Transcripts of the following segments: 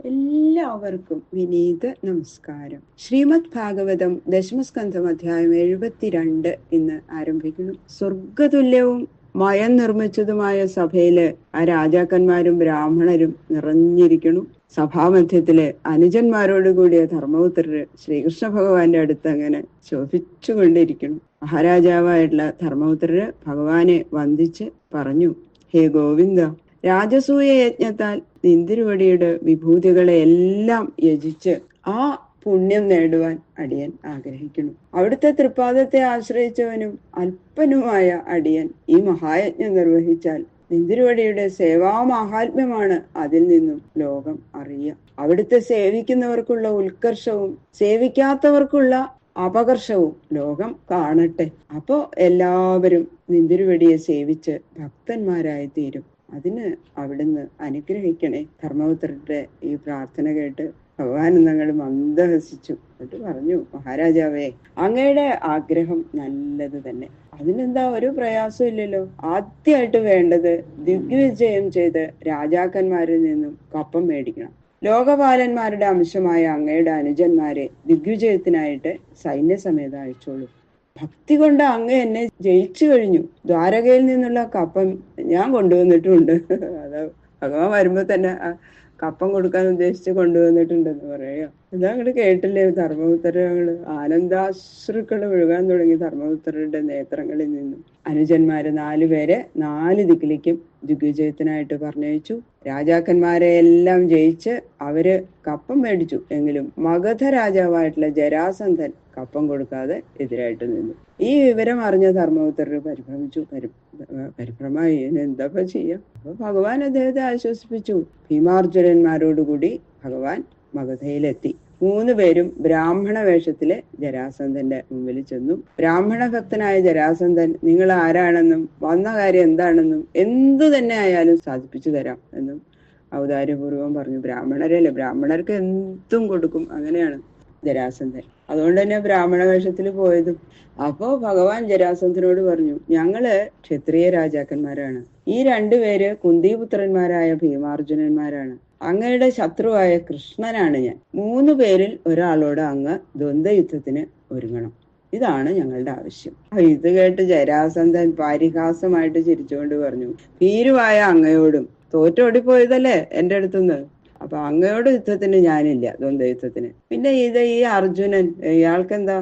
എല്ലാവർക്കും വിനീത നമസ്കാരം. ശ്രീമദ് ഭാഗവതം ദശമസ്കന്ധം അധ്യായം 72 ഇന്ന് ആരംഭിക്കുന്നു. സ്വർഗതുല്യവും മയം നിർമ്മിച്ചതുമായ സഭയില് ആ രാജാക്കന്മാരും ബ്രാഹ്മണരും നിറഞ്ഞിരിക്കുന്നു. സഭാമധ്യത്തില് അനുജന്മാരോട് കൂടിയ ധർമ്മപുത്രര് ശ്രീകൃഷ്ണ ഭഗവാന്റെ അടുത്ത് അങ്ങനെ ശോഭിച്ചുകൊണ്ടിരിക്കുന്നു. മഹാരാജാവായിട്ടുള്ള ധർമ്മപുത്രര് ഭഗവാനെ വന്ദിച്ച് പറഞ്ഞു, ഹേ ഗോവിന്ദ, രാജസൂയ യജ്ഞത്താൽ നിന്തിരുവടിയുടെ വിഭൂതികളെ എല്ലാം യജിച്ച് ആ പുണ്യം നേടുവാൻ അടിയൻ ആഗ്രഹിക്കുന്നു. അവിടുത്തെ തൃപ്പാദത്തെ ആശ്രയിച്ചവനും അല്പനുമായ അടിയൻ ഈ മഹായജ്ഞം നിർവഹിച്ചാൽ നിന്തിരുവടിയുടെ സേവാമാഹാത്മ്യമാണ് അതിൽ നിന്നും ലോകം അറിയുക. അവിടുത്തെ സേവിക്കുന്നവർക്കുള്ള ഉത്കർഷവും സേവിക്കാത്തവർക്കുള്ള അപകർഷവും ലോകം കാണട്ടെ. അപ്പോ എല്ലാവരും നിന്തിരുവടിയെ സേവിച്ച് ഭക്തന്മാരായി തീരും. അതിന് അവിടുന്ന് അനുഗ്രഹിക്കണേ. ധർമ്മപുത്രരുടെ ഈ പ്രാർത്ഥന കേട്ട് ഭഗവാൻ ഞങ്ങൾ മന്ദഹസിച്ചു. എന്നിട്ട് പറഞ്ഞു, മഹാരാജാവേ, അങ്ങയുടെ ആഗ്രഹം നല്ലത് തന്നെ. അതിനെന്താ, ഒരു പ്രയാസം ഇല്ലല്ലോ. ആദ്യമായിട്ട് വേണ്ടത് ദിഗ്വിജയം ചെയ്ത് രാജാക്കന്മാരിൽ നിന്നും കപ്പം മേടിക്കണം. ലോകപാലന്മാരുടെ അംശമായ അങ്ങയുടെ അനുജന്മാരെ ദിഗ്വിജയത്തിനായിട്ട് സൈന്യസമേതം അയച്ചോളൂ. ഭക്തി കൊണ്ട് അങ്ങ് എന്നെ ജയിച്ചു കഴിഞ്ഞു. ദ്വാരകയിൽ നിന്നുള്ള കപ്പം ഞാൻ കൊണ്ടുവന്നിട്ടുണ്ട്. അത് ഭഗവാൻ വരുമ്പോ തന്നെ കപ്പം കൊടുക്കാൻ ഉദ്ദേശിച്ച് കൊണ്ടുവന്നിട്ടുണ്ടെന്ന് പറയാ. ഇതാ അങ്ങോട്ട് കേട്ടില്ലേ? ധർമ്മപുത്രങ്ങള് ആനന്ദാശ്രുക്കള് ഒഴുകാൻ തുടങ്ങി ധർമ്മപുത്രരുടെ നേത്രങ്ങളിൽ നിന്നും. അനുജന്മാര് 4 പേരെ 4 ദിക്കിലേക്കും ദിഗ്വിജയത്തിനായിട്ട് പറഞ്ഞയച്ചു. രാജാക്കന്മാരെ എല്ലാം ജയിച്ച് അവര് കപ്പം മേടിച്ചു. എങ്കിലും മഗധ രാജാവായിട്ടുള്ള ജരാസന്ധൻ കപ്പം കൊടുക്കാതെ എതിരായിട്ട് നിന്നു. ഈ വിവരം അറിഞ്ഞ ധർമ്മപുത്രർ പരിഭ്രമിച്ചു. പരിഭ്രമായി എന്താ ചെയ്യാം? അപ്പൊ ഭഗവാൻ അദ്ദേഹത്തെ ആശ്വസിപ്പിച്ചു. ഭീമാർജുനന്മാരോടുകൂടി ഭഗവാൻ മഗധയിലെത്തി. 3 പേരും ബ്രാഹ്മണ വേഷത്തില് ജരാസന്ധന്റെ മുമ്പിൽ ചെന്നു. ബ്രാഹ്മണ ഭക്തനായ ജരാസന്ധൻ നിങ്ങൾ ആരാണെന്നും വന്ന കാര്യം എന്താണെന്നും എന്തു തന്നെ ആയാലും സാധിപ്പിച്ചു തരാം എന്നും ഔദാര്യപൂർവം പറഞ്ഞു. ബ്രാഹ്മണരല്ലേ, ബ്രാഹ്മണർക്ക് എന്തും കൊടുക്കും, അങ്ങനെയാണ് ജരാസന്ധൻ. അതുകൊണ്ട് തന്നെ ബ്രാഹ്മണ വേഷത്തിൽ പോയതും. അപ്പോ ഭഗവാൻ ജരാസന്ധനോട് പറഞ്ഞു, ഞങ്ങള് ക്ഷത്രിയ രാജാക്കന്മാരാണ്. ഈ 2 പേര് കുന്തിപുത്രന്മാരായ ഭീമാർജുനന്മാരാണ്. അങ്ങയുടെ ശത്രുവായ കൃഷ്ണനാണ് ഞാൻ. 3 പേരിൽ ഒരാളോട് അങ്ങ് ദ്വന്ദ്വയുദ്ധത്തിന് ഒരുങ്ങണം. ഇതാണ് ഞങ്ങളുടെ ആവശ്യം. ഇത് കേട്ട് ജരാസന്ധൻ പരിഹാസമായിട്ട് ചിരിച്ചുകൊണ്ട് പറഞ്ഞു, ഭീരുവായ അങ്ങയോടും തോറ്റോടിപ്പോയതല്ലേ എന്റെ അടുത്തുനിന്ന്, അപ്പൊ അങ്ങയോട് യുദ്ധത്തിന് ഞാനില്ല, ദ്വന്ദ്വയുദ്ധത്തിന്. പിന്നെ ഈ അർജുനൻ, ഇയാൾക്കെന്താ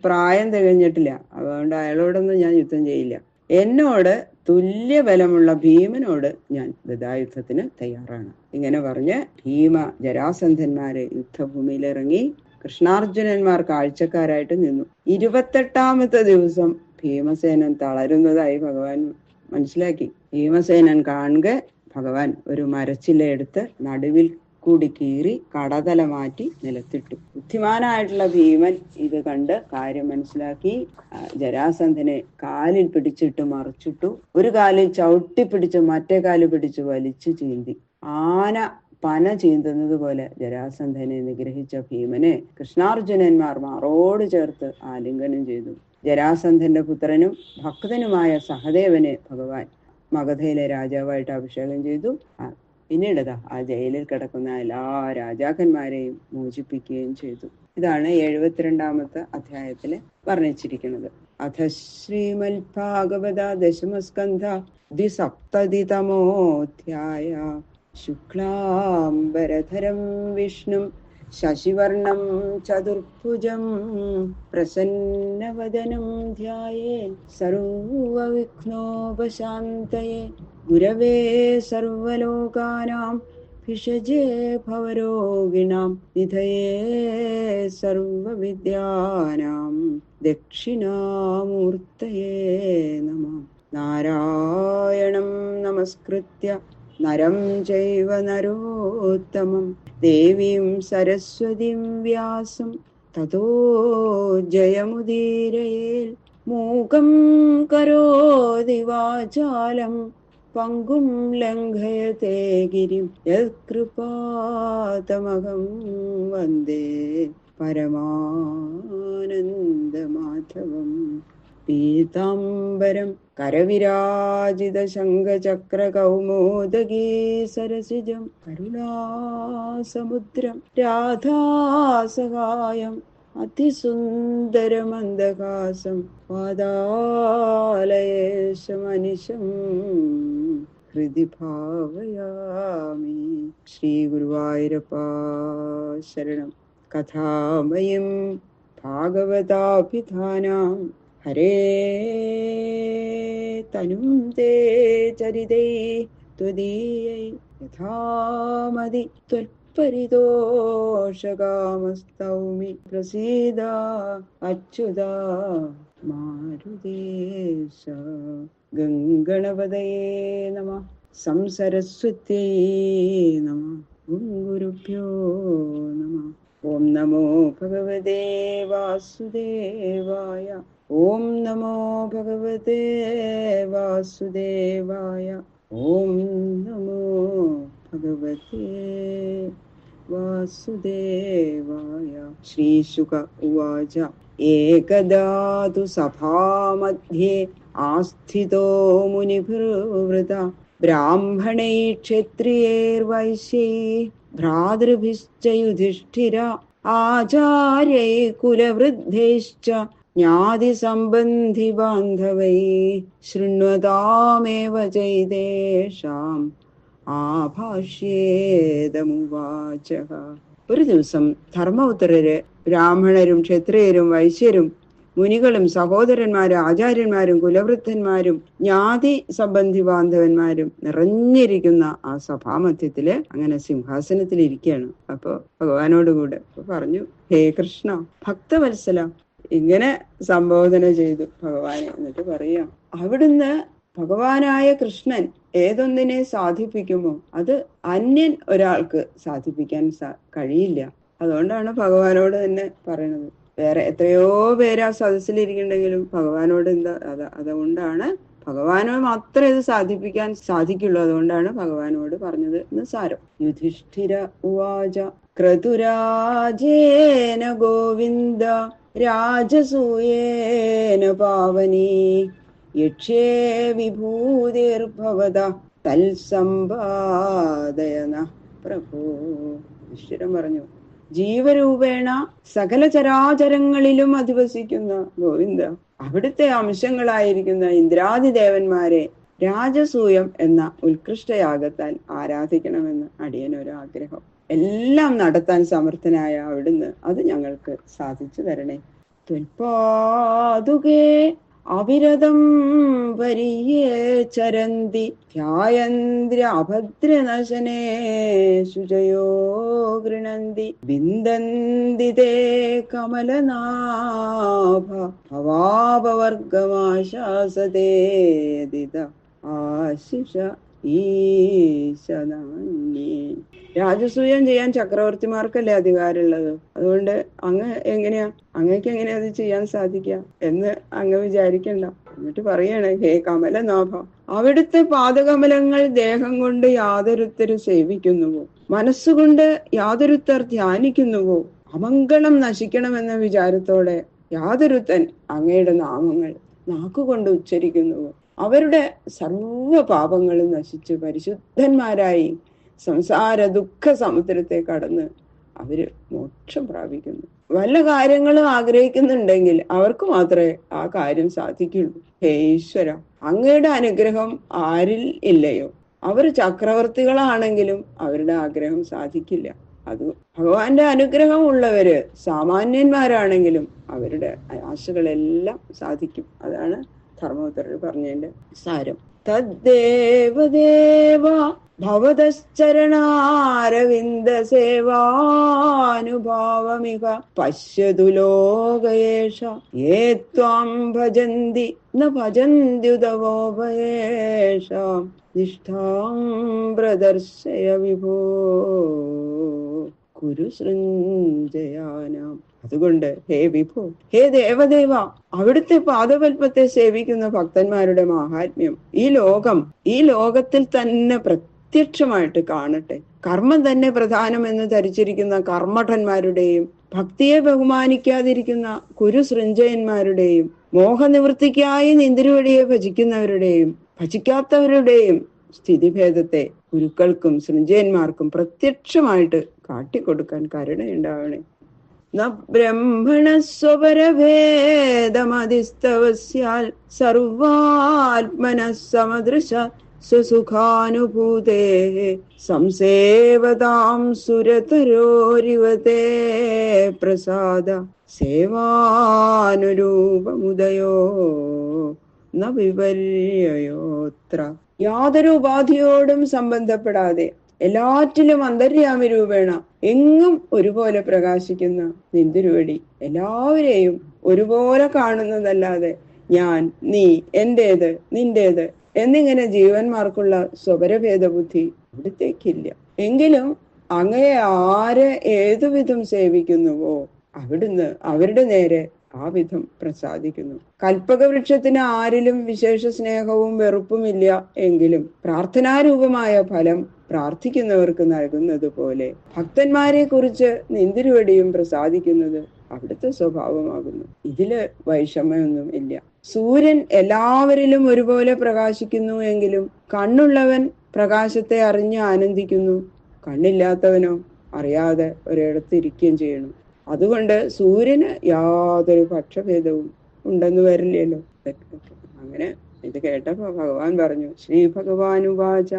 പ്രായം തികഞ്ഞിട്ടില്ല, അതുകൊണ്ട് അയാളോടൊന്നും ഞാൻ യുദ്ധം ചെയ്യില്ല. എന്നോട് തുല്യ ബലമുള്ള ഭീമനോട് ഞാൻ ഗദായുദ്ധത്തിന് തയ്യാറാണ്. ഇങ്ങനെ പറഞ്ഞ് ഭീമ ജരാസന്ധന്മാര് യുദ്ധഭൂമിയിലിറങ്ങി. കൃഷ്ണാർജുനന്മാർ കാഴ്ചക്കാരായിട്ട് നിന്നു. 28ാമത്തെ ദിവസം ഭീമസേനൻ തളരുന്നതായി ഭഗവാൻ മനസ്സിലാക്കി. ഭീമസേനൻ കാണുക ഭഗവാൻ ഒരു മരച്ചില്ലയെടുത്ത് നടുവിൽ കൂടി കീറി കടതല മാറ്റി നിലത്തിട്ടു. ബുദ്ധിമാനായിട്ടുള്ള ഭീമൻ ഇത് കണ്ട് കാര്യം മനസ്സിലാക്കി ജരാസന്ധനെ കാലിൽ പിടിച്ചിട്ട് മറിച്ചിട്ടു. ഒരു കാലിൽ ചവിട്ടി പിടിച്ച് മറ്റേ കാല് പിടിച്ച് വലിച്ചു ചീന്തി. ആന പന ചീന്തുന്നത് പോലെ ജരാസന്ധനെ നിഗ്രഹിച്ച ഭീമനെ കൃഷ്ണാർജുനന്മാർ മാറോട് ചേർത്ത് ആലിംഗനം ചെയ്തു. ജരാസന്ധന്റെ പുത്രനും ഭക്തനുമായ സഹദേവനെ ഭഗവാൻ മഗധയിലെ രാജാവായിട്ട് അഭിഷേകം ചെയ്തു. പിന്നീട് ആ ജയിലിൽ കിടക്കുന്ന എല്ലാ രാജാക്കന്മാരെയും മോചിപ്പിക്കുകയും ചെയ്തു. ഇതാണ് 72ാമത്തെ അധ്യായത്തില് വർണ്ണിച്ചിരിക്കുന്നത്. അഥ ശ്രീമൽ ഭാഗവത ദശമസ്കന്ധ ദ്വിസപ്തതിതമോധ്യായ. ശുക്ലാംബരധരം വിഷ്ണും ശശിവർണം ചതുർഭുജം പ്രസന്നവദനം ധ്യായേൻ സർവവിഘ്നോപശാന്തയേ. ഗുരവേ സർവലോകാനാം ഭിഷജേ ഭവരോഗിണാം നിധയേ സർവവിദ്യാനാം ദക്ഷിണാമൂർത്തയേ നമഃ. നാരായണം നമസ്കൃത്യ നരം ചൈവ നരോത്തമം ദേവീം സരസ്വതീം വ്യാസം തതോ ജയമുദീരയേൽ. മൂകം കരോതി വാചാലം പങ്കും ലംഘയത്തെ ഗിരിം യത്കൃപാതമഹം വന്ദേ പരമാനന്ദമാധവം. പീതാംബരം കരവിരാജിത ശംഖചക്ര കൗമോദഗീ സരസിജം കരുണാസമുദ്രം രാധാസഹായം അതിസുന്ദരമന്ദഹാസം പാതാലയേശമനിശം ഹൃദി ഭാവയാമി. ശ്രീ ഗുരുവായൂരപ്പ ശരണം. കഥാമയം ഭാഗവതാഭിധാനാം ഹരേ തനും തേ ചരിതൈ ത്വദീയൈ യഥാമതി ത്വൽപരിതോഷകാമസ്തൗമി പ്രസീദ അച്യുത മാരുതേശ. ഗംഗണപതയേ നമഃ. സംസരസ്വത്യൈ നമഃ. ഓം ഗുരുഭ്യോ നമഃ. ഓം നമോ ഭഗവതേ വാസുദേവായ. ഓം നമോ ഭഗവതേ വാസുദേവായ. ഓം നമോ ഭഗവതേ വാസുദേവായ. ശ്രീശുക ഉവാച. ഏകദാ തു സഭാമധ്യേ ആസ്ഥിതോ മുനിഭിർവൃത ബ്രാഹ്മണൈ ക്ഷത്രിയൈർവൈശ്യൈ ഭ്രാതൃഭിശ്ച യുധിഷ്ഠിര ആചാര്യൈ കുലവൃദ്ധൈശ്ച ജ്ഞാതിസംബന്ധി ബാന്ധവൈ ശൃണ്വതാമേവ ചൈതേഷാം ആഭാഷ്യേതമുവാചഃ. ഒരു ദിവസം ധർമ്മപുത്രര് ബ്രാഹ്മണരും ക്ഷത്രിയരും വൈശ്യരും മുനികളും സഹോദരന്മാരും ആചാര്യന്മാരും കുലവൃദ്ധന്മാരും ജ്ഞാതി സംബന്ധി ബാന്ധവന്മാരും നിറഞ്ഞിരിക്കുന്ന ആ സഭാമധ്യത്തില് അങ്ങനെ സിംഹാസനത്തിൽ ഇരിക്കുകയാണ്. അപ്പൊ ഭഗവാനോടുകൂടെ പറഞ്ഞു, ഹേ കൃഷ്ണ ഭക്തവത്സല, ഇങ്ങനെ സംബോധന ചെയ്തു ഭഗവാനെ. എന്നിട്ട് പറയാം, അവിടുന്ന് ഭഗവാനായ കൃഷ്ണൻ ഏതൊന്നിനെ സാധിപ്പിക്കുമോ അത് അന്യൻ ഒരാൾക്ക് സാധിപ്പിക്കാൻ കഴിയില്ല. അതുകൊണ്ടാണ് ഭഗവാനോട് തന്നെ പറയണത്. വേറെ എത്രയോ പേര് ആ സദസ്സിലിരിക്കുന്നുണ്ടെങ്കിലും ഭഗവാനോട് എന്താ അതുകൊണ്ടാണ് ഭഗവാനോ മാത്രമേ ഇത് സാധിപ്പിക്കാൻ സാധിക്കുള്ളൂ. അതുകൊണ്ടാണ് ഭഗവാനോട് പറഞ്ഞത് എന്ന് സാരം. യുധിഷ്ഠിര ഉവാച. ക്രതുരാജേന ഗോവിന്ദ രാജസൂയേന പാവനീ യക്ഷേ വിഭൂതിർഭവത തൽസമ്പാദയന പ്രഭോ. യുധിഷ്ഠിരൻ പറഞ്ഞു, ജീവരൂപേണ സകല ചരാചരങ്ങളിലും അധിവസിക്കുന്ന ഗോവിന്ദ, അവിടുത്തെ അംശങ്ങളായിരിക്കുന്ന ഇന്ദ്രാദിദേവന്മാരെ രാജസൂയം എന്ന ഉത്കൃഷ്ടയാഗത്താൽ ആരാധിക്കണമെന്ന് അടിയനൊരാഗ്രഹം. എല്ലാം നടത്താൻ സമർത്ഥനായ അവിടുന്ന് അത് ഞങ്ങൾക്ക് സാധിച്ചു തരണേ. ത്വൽപാദുകേ അവിരതം ചരന്തി ധ്യായന്ദ്ര അഭദ്രനശനേ ശുചയോ ഗൃണന്തി ബിന്ദന്തി തേ കമലനാഭ ഭവാപവർഗമാശാസതേദിത ആശിഷ ഈശനാന്യേ. രാജസൂയം ചെയ്യാൻ ചക്രവർത്തിമാർക്കല്ലേ അധികാരമുള്ളത്. അതുകൊണ്ട് അങ്ങക്ക് എങ്ങനെയാ അത് ചെയ്യാൻ സാധിക്കുക എന്ന് അങ്ങ് വിചാരിക്കണ്ട. എന്നിട്ട് പറയണേ, ഹേ കമലനാഭ, അവിടുത്തെ പാദകമലങ്ങൾ ദേഹം കൊണ്ട് യാതൊരുത്തരും സേവിക്കുന്നുവോ, മനസ്സുകൊണ്ട് യാതൊരുത്തർ ധ്യാനിക്കുന്നുവോ, അമംഗളം നശിക്കണമെന്ന വിചാരത്തോടെ യാതൊരുത്തൻ അങ്ങയുടെ നാമങ്ങൾ നാക്കുകൊണ്ട് ഉച്ചരിക്കുന്നുവോ, അവരുടെ സർവ പാപങ്ങളും നശിച്ച് പരിശുദ്ധന്മാരായി സംസാര ദുഃഖ സമുദ്രത്തെ കടന്ന് അവര് മോക്ഷം പ്രാപിക്കുന്നു. വല്ല കാര്യങ്ങളും ആഗ്രഹിക്കുന്നുണ്ടെങ്കിൽ അവർക്ക് മാത്രമേ ആ കാര്യം സാധിക്കുള്ളൂ. ഹേ ഈശ്വര, അങ്ങയുടെ അനുഗ്രഹം ആരിൽ ഇല്ലയോ, അവർ ചക്രവർത്തികളാണെങ്കിലും അവരുടെ ആഗ്രഹം സാധിക്കില്ല. അത് ഭഗവാന്റെ അനുഗ്രഹം ഉള്ളവര് സാമാന്യന്മാരാണെങ്കിലും അവരുടെ ആശകളെല്ലാം സാധിക്കും. അതാണ് ധർമ്മപുത്രർ പറഞ്ഞതിന്റെ സാരം. തദ്ദേവദേവ ഭവതശ്ചരണാരവിന്ദ സേവാനുഭാവമിക പശ്യതു ലോകയേഷ യേ ത്വാം ഭജന്തി ന ഭജന്ത്യുതവോഭയേഷാം നിഷ്ഠാം പ്രദർശയ വിഭോ കുരുസൃഞ്ജയാനാം. അതുകൊണ്ട് ഹേ വിഭോ, ഹേ ദേവദേവ, അവിടുത്തെ പാദപൽപ്പത്തെ സേവിക്കുന്ന ഭക്തന്മാരുടെ മാഹാത്മ്യം ഈ ലോകത്തിൽ തന്നെ പ്രത്യക്ഷമായിട്ട് കാണട്ടെ. കർമ്മം തന്നെ പ്രധാനമെന്ന് ധരിച്ചിരിക്കുന്ന കർമ്മഠന്മാരുടെയും ഭക്തിയെ ബഹുമാനിക്കാതിരിക്കുന്ന കുരുസൃഞ്ജയന്മാരുടെയും മോഹനിവൃത്തിക്കായി നിന്തിരുവടിയെ ഭജിക്കുന്നവരുടെയും ഭജിക്കാത്തവരുടെയും സ്ഥിതിഭേദത്തെ ഗുരുക്കൾക്കും സൃഞ്ജയന്മാർക്കും പ്രത്യക്ഷമായിട്ട് കാട്ടിക്കൊടുക്കാൻ കരുണയുണ്ടാവണേ. ന ബ്രഹ്മണസ്വപരഭേദമതിസ്തവസ്യാൽ സർവാത്മനഃ സമദൃശ സ്വസുഖാനുഭൂതേ സംസേവതാം സുരതരോരിവതേ പ്രസാദ സേവാനുരൂപമുദയോ ന വിപര്യോത്ര. യാതൊരു ഉപാധിയോടും സംബന്ധപ്പെടാതെ എല്ലാറ്റിലും അന്തര്യാമി രൂപേണ എങ്ങും ഒരുപോലെ പ്രകാശിക്കുന്ന നിന്തിരുവടി എല്ലാവരെയും ഒരുപോലെ കാണുന്നതല്ലാതെ ഞാൻ, നീ, എന്റേത്, നിന്റേത് എന്നിങ്ങനെ ജീവന്മാർക്കുള്ള സ്വപരഭേദ ബുദ്ധി അവിടുത്തേക്കില്ല. എങ്കിലും അങ്ങയെ ആരെ ഏതുവിധം സേവിക്കുന്നുവോ അവിടുന്ന് അവരുടെ നേരെ ആ വിധം പ്രസാദിക്കുന്നു. കൽപ്പകവൃക്ഷത്തിന് ആരിലും വിശേഷ സ്നേഹവും വെറുപ്പുമില്ല എങ്കിലും പ്രാർത്ഥനാരൂപമായ ഫലം പ്രാർത്ഥിക്കുന്നവർക്ക് നൽകുന്നത് പോലെ ഭക്തന്മാരെ കുറിച്ച് നിന്തിരുവടിയും പ്രസാദിക്കുന്നത് അവിടുത്തെ സ്വഭാവമാകുന്നു. ഇതില് വൈഷമ്യമൊന്നും ഇല്ല. സൂര്യൻ എല്ലാവരിലും ഒരുപോലെ പ്രകാശിക്കുന്നു എങ്കിലും കണ്ണുള്ളവൻ പ്രകാശത്തെ അറിഞ്ഞ് ആനന്ദിക്കുന്നു, കണ്ണില്ലാത്തവനോ അറിയാതെ ഒരിടത്ത് ഇരിക്കുകയും ചെയ്യണം. അതുകൊണ്ട് സൂര്യന് യാതൊരു പക്ഷഭേദവും ഉണ്ടെന്ന് വരില്ലല്ലോ. അങ്ങനെ ഇത് കേട്ടപ്പോ ഭഗവാൻ പറഞ്ഞു, ശ്രീ ഭഗവാനുവാച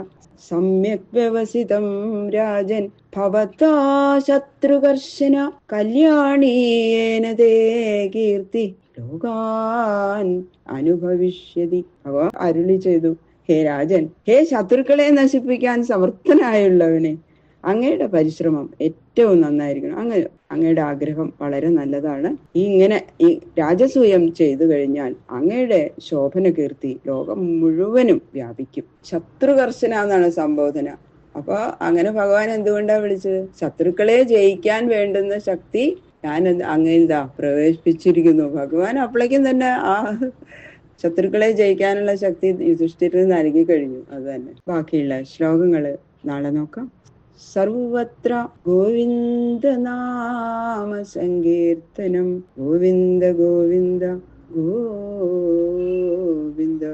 സമ്യക് വ്യവസിതം രാജൻ ഭവതാ ശത്രുകർശന കല്യാണീയേന തേ കീർത്തി ലോകാൻ അനുഭവിഷ്യതി. ഭഗവാൻ അരുളി ചെയ്തു, ഹേ രാജൻ, ഹേ ശത്രുക്കളെ നശിപ്പിക്കാൻ സമർത്ഥനായുള്ളവനെ, അങ്ങയുടെ പരിശ്രമം ഏറ്റവും നന്നായിരിക്കണം. അങ്ങയുടെ ആഗ്രഹം വളരെ നല്ലതാണ്. ഇങ്ങനെ ഈ രാജസൂയം ചെയ്തു കഴിഞ്ഞാൽ അങ്ങയുടെ ശോഭന കീർത്തി ലോകം മുഴുവനും വ്യാപിക്കും. ശത്രുകർശന എന്നാണ് സംബോധന. അപ്പൊ അങ്ങനെ ഭഗവാൻ എന്തുകൊണ്ടാ വിളിച്ചത്? ശത്രുക്കളെ ജയിക്കാൻ വേണ്ടുന്ന ശക്തി ഞാൻ അങ്ങേതാ പ്രവേശിപ്പിച്ചിരിക്കുന്നു. ഭഗവാൻ അപ്പോഴേക്കും തന്നെ ആ ശത്രുക്കളെ ജയിക്കാനുള്ള ശക്തി യുധിഷ്ഠിരന് നൽകി കഴിഞ്ഞു. അത് തന്നെ. ബാക്കിയുള്ള ശ്ലോകങ്ങള് നാളെ നോക്കാം. സർവത്ര ഗോവിന്ദ നാമ സങ്കീർത്തനം. ഗോവിന്ദ ഗോവിന്ദ ഗോവിന്ദ.